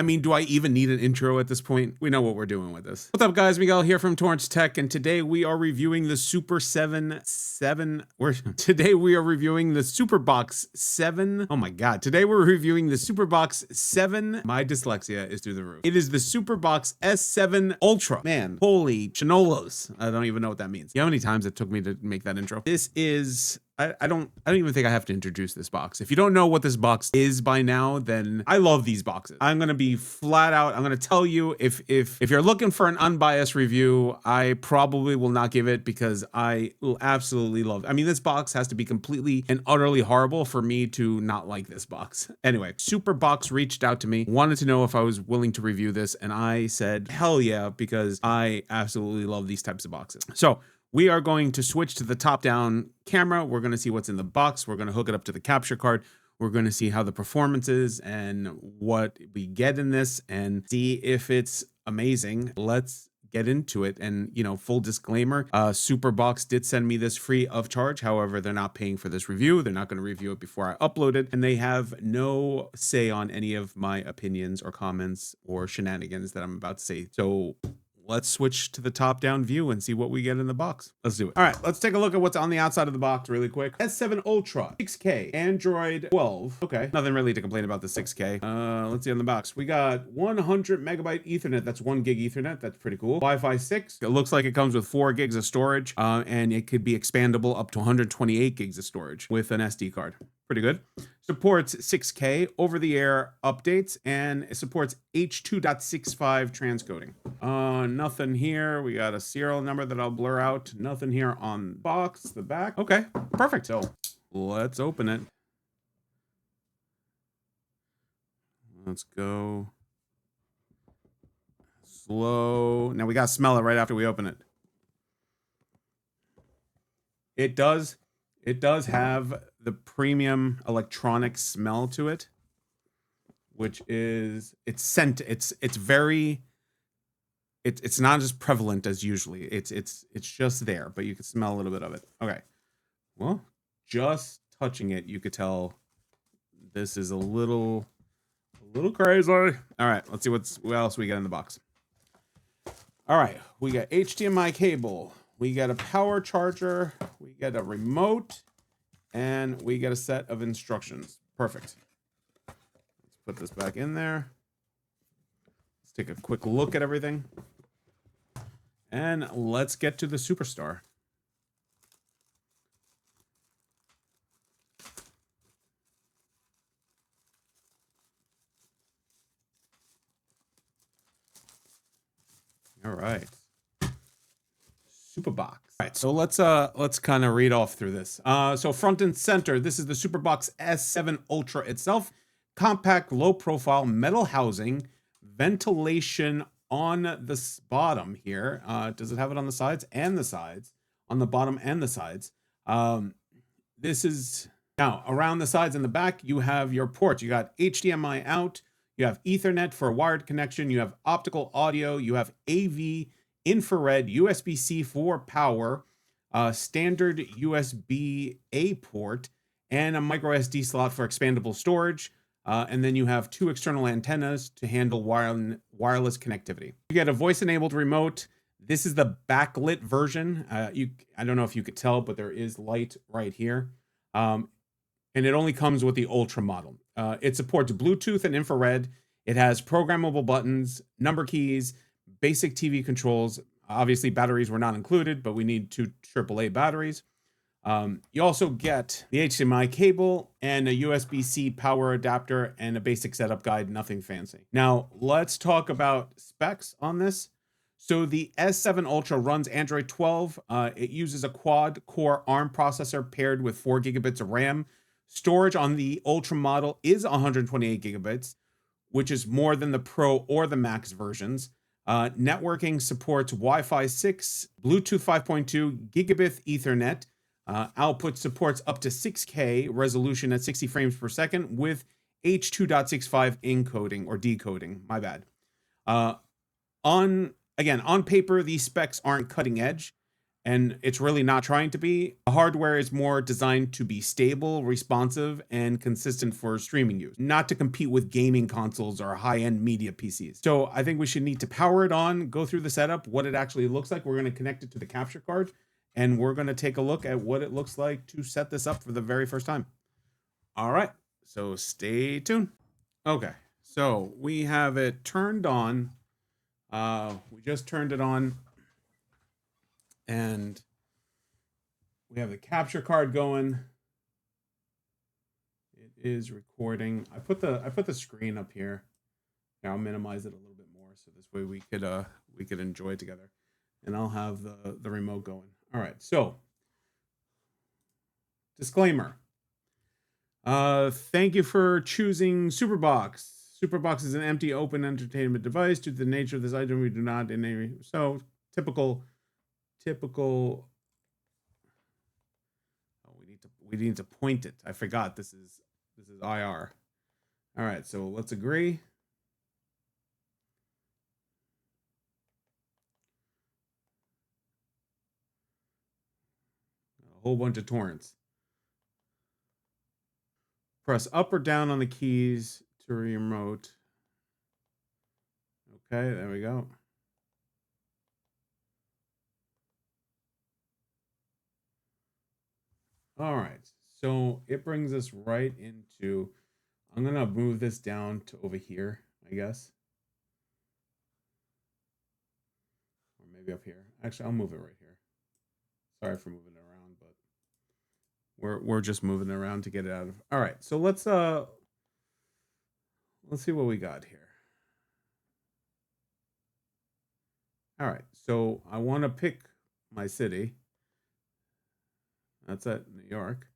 I mean, do I even need an intro at this point? We know what we're doing with this. What's up, guys? Miguel here from Torrance Tech, and today we are reviewing the today we are reviewing the Superbox 7. Oh my God. Today we're reviewing the Superbox 7. My dyslexia is through the roof. It is the Superbox S7 Ultra. Man, holy chinolos. I don't even know what that means. You know how many times it took me to make that intro? This is... I don't even think I have to introduce this box. If you don't know what this box is by now, then I love these boxes. I'm gonna be flat out. I'm gonna tell you, if you're looking for an unbiased review, I probably will not give it because I will absolutely love it. I mean, this box has to be completely and utterly horrible for me to not like this box. Anyway, Superbox reached out to me, wanted to know if I was willing to review this, and I said, hell yeah, because I absolutely love these types of boxes. So we are going to switch to the top-down camera. We're going to see what's in the box. We're going to hook it up to the capture card. We're going to see how the performance is and what we get in this and see if it's amazing. Let's get into it. And, you know, full disclaimer, Superbox did send me this free of charge. However, they're not paying for this review. They're not going to review it before I upload it. And they have no say on any of my opinions or comments or shenanigans that I'm about to say. So let's switch to the top-down view and see what we get in the box. Let's do it. All right, let's take a look at what's on the outside of the box really quick. S7 Ultra, 6K, Android 12. Okay, nothing really to complain about the 6K. Let's see on the box. We got 100 megabyte Ethernet. That's 1 gig Ethernet. That's pretty cool. Wi-Fi 6. It looks like it comes with 4 gigs of storage, and it could be expandable up to 128 gigs of storage with an SD card. Pretty good. Supports 6K over-the-air updates, and it supports H.2.65 transcoding. Nothing here. We got a serial number that I'll blur out. Nothing here on the back. Okay, perfect. So let's open it. Let's go slow. Now we gotta smell it right after we open it. It does have the premium electronic smell to it, which is it's not as prevalent as usually. It's just there, but you can smell a little bit of it. Okay. Well, just touching it, you could tell this is a little crazy. All right, let's see what else we got in the box. All right, we got HDMI cable. We got a power charger, we got a remote, and we get a set of instructions. Perfect. Let's put this back in there. Let's take a quick look at everything. And let's get to the superstar. All right. Superbox. All right, so let's kind of read off through this. So front and center, this is the Superbox S7 Ultra itself. Compact, low profile, metal housing, ventilation on the bottom here. Does it have it on the sides? And the sides. On the bottom and the sides. This is now around the sides and the back, you have your ports. You got HDMI out, you have Ethernet for a wired connection, you have optical audio, you have AV, infrared, USB-C for power, standard USB-A port, and a micro SD slot for expandable storage. And then you have 2 external antennas to handle wireless connectivity. You get a voice-enabled remote. This is the backlit version. I don't know if you could tell, but there is light right here. And it only comes with the Ultra model. It supports Bluetooth and infrared. It has programmable buttons, number keys, basic TV controls. Obviously, batteries were not included, but we need 2 AAA batteries. You also get the HDMI cable and a USB-C power adapter and a basic setup guide, nothing fancy. Now, let's talk about specs on this. So the S7 Ultra runs Android 12. It uses a quad-core ARM processor paired with 4 gigabits of RAM. Storage on the Ultra model is 128 gigabits, which is more than the Pro or the Max versions. Networking supports Wi-Fi 6, Bluetooth 5.2, gigabit Ethernet. Output supports up to 6K resolution at 60 frames per second with H.2.65 encoding or decoding. My bad. On paper, these specs aren't cutting edge, and it's really not trying to be. The hardware is more designed to be stable, responsive, and consistent for streaming use, not to compete with gaming consoles or high-end media PCs. So I think we should need to power it on, go through the setup, what it actually looks like. We're going to connect it to the capture card, and we're going to take a look at what it looks like to set this up for the very first time. All right, so stay tuned. Okay, so we have it turned on. We just turned it on, and we have the capture card going. It is recording. I put the screen up here. Now I'll minimize it a little bit more so this way we could enjoy it together. And I'll have the remote going. All right. So, disclaimer. Thank you for choosing Superbox. Superbox is an empty open entertainment device. Due to the nature of this item, we do not in any typical. Oh, we need to point it. I forgot this is IR. All right, so let's agree. A whole bunch of torrents. Press up or down on the keys to remote. Okay, there we go. All right, so it brings us right into, I'm gonna move this down to over here, I guess. Or maybe up here. Actually, I'll move it right here. Sorry for moving it around, but we're just moving it around to get it out of. All right, so let's see what we got here. All right, so I want to pick my city. That's at New York.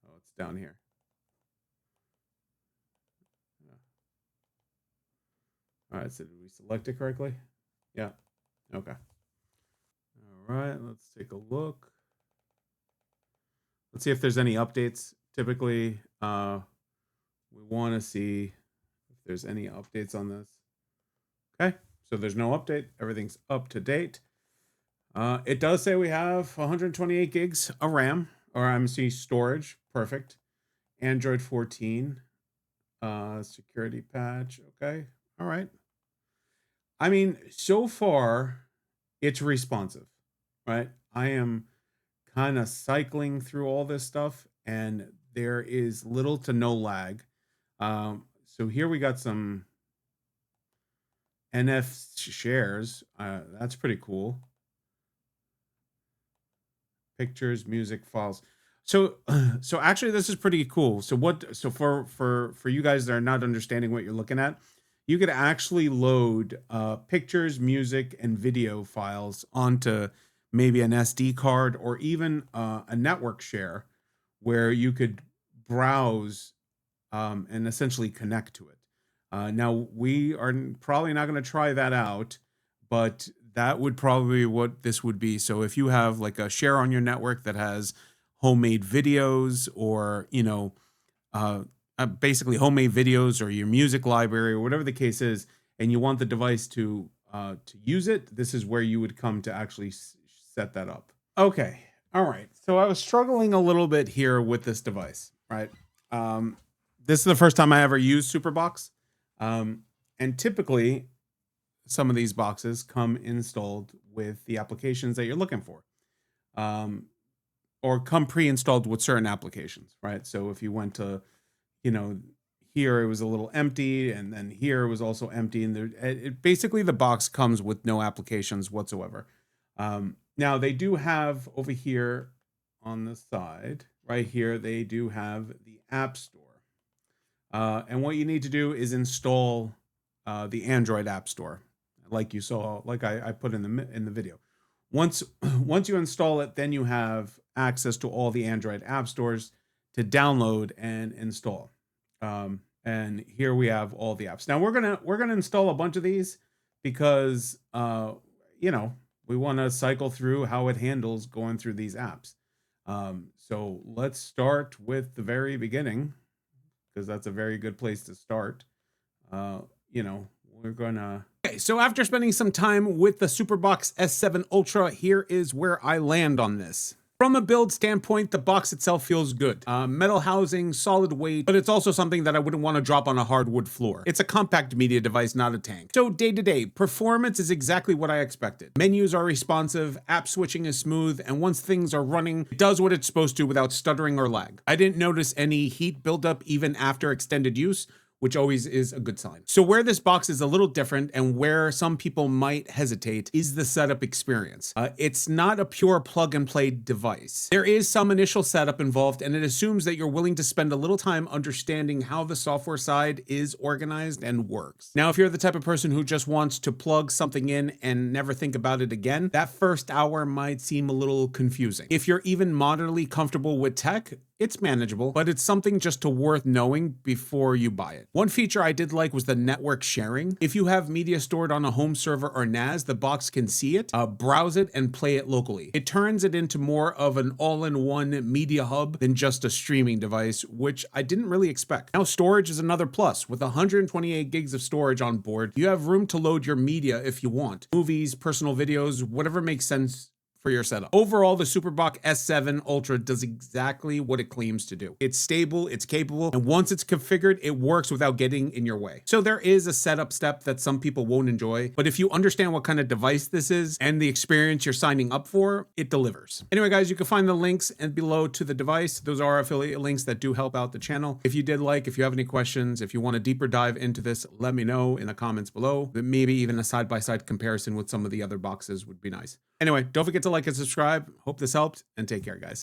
Oh, it's down here. All right, so did we select it correctly? Yeah. Okay. All right, let's take a look. Let's see if there's any updates. Typically, we want to see if there's any updates on this. Okay, so there's no update. Everything's up to date. It does say we have 128 gigs of RAM or MC storage. Perfect. Android 14. Security patch. Okay. All right. I mean, so far, it's responsive, right? I am kind of cycling through all this stuff, and there is little to no lag. So here we got some NF shares. That's pretty cool. Pictures, music, files. So actually, this is pretty cool. So for you guys that are not understanding what you're looking at, you could actually load pictures, music, and video files onto maybe an SD card or even a network share where you could browse and essentially connect to it. Now, we are probably not going to try that out, but that would probably be what this would be. So if you have like a share on your network that has homemade videos or, basically homemade videos or your music library or whatever the case is, and you want the device to use it, this is where you would come to actually set that up. Okay. All right. So I was struggling a little bit here with this device, right? This is the first time I ever used Superbox. And typically some of these boxes come installed with the applications that you're looking for. Or come pre-installed with certain applications, right? So if you went to, here it was a little empty, and then here it was also empty, and basically the box comes with no applications whatsoever. Now they do have over here on the side, right here, they do have the App Store. And what you need to do is install the Android App Store, like you saw, like I put in the video. Once you install it, then you have access to all the Android app stores to download and install. And here we have all the apps. Now we're gonna install a bunch of these because we want to cycle through how it handles going through these apps. So let's start with the very beginning, because that's a very good place to start. We're gonna Okay, so after spending some time with the Superbox S7 Ultra, here is where I land on this. From a build standpoint, the box itself feels good. Metal housing, solid weight, but it's also something that I wouldn't want to drop on a hardwood floor. It's a compact media device, not a tank. So day to day, performance is exactly what I expected. Menus are responsive, app switching is smooth, and once things are running, it does what it's supposed to without stuttering or lag. I didn't notice any heat buildup even after extended use, which always is a good sign. So where this box is a little different and where some people might hesitate is the setup experience. It's not a pure plug and play device. There is some initial setup involved, and it assumes that you're willing to spend a little time understanding how the software side is organized and works. Now, if you're the type of person who just wants to plug something in and never think about it again, that first hour might seem a little confusing. If you're even moderately comfortable with tech, it's manageable, but it's something just worth knowing before you buy it. One feature I did like was the network sharing. If you have media stored on a home server or NAS, the box can see it, browse it, and play it locally. It turns it into more of an all-in-one media hub than just a streaming device, which I didn't really expect. Now, storage is another plus. With 128 gigs of storage on board, you have room to load your media if you want. Movies, personal videos, whatever makes sense for your setup. Overall, the Superbox S7 Ultra does exactly what it claims to do. It's stable, it's capable, and once it's configured, it works without getting in your way. So there is a setup step that some people won't enjoy, but if you understand what kind of device this is and the experience you're signing up for, it delivers. Anyway, guys, you can find the links below to the device. Those are affiliate links that do help out the channel. If you if you have any questions, if you want a deeper dive into this, let me know in the comments below. Maybe even a side-by-side comparison with some of the other boxes would be nice. Anyway, don't forget to like and subscribe. Hope this helped, and take care, guys.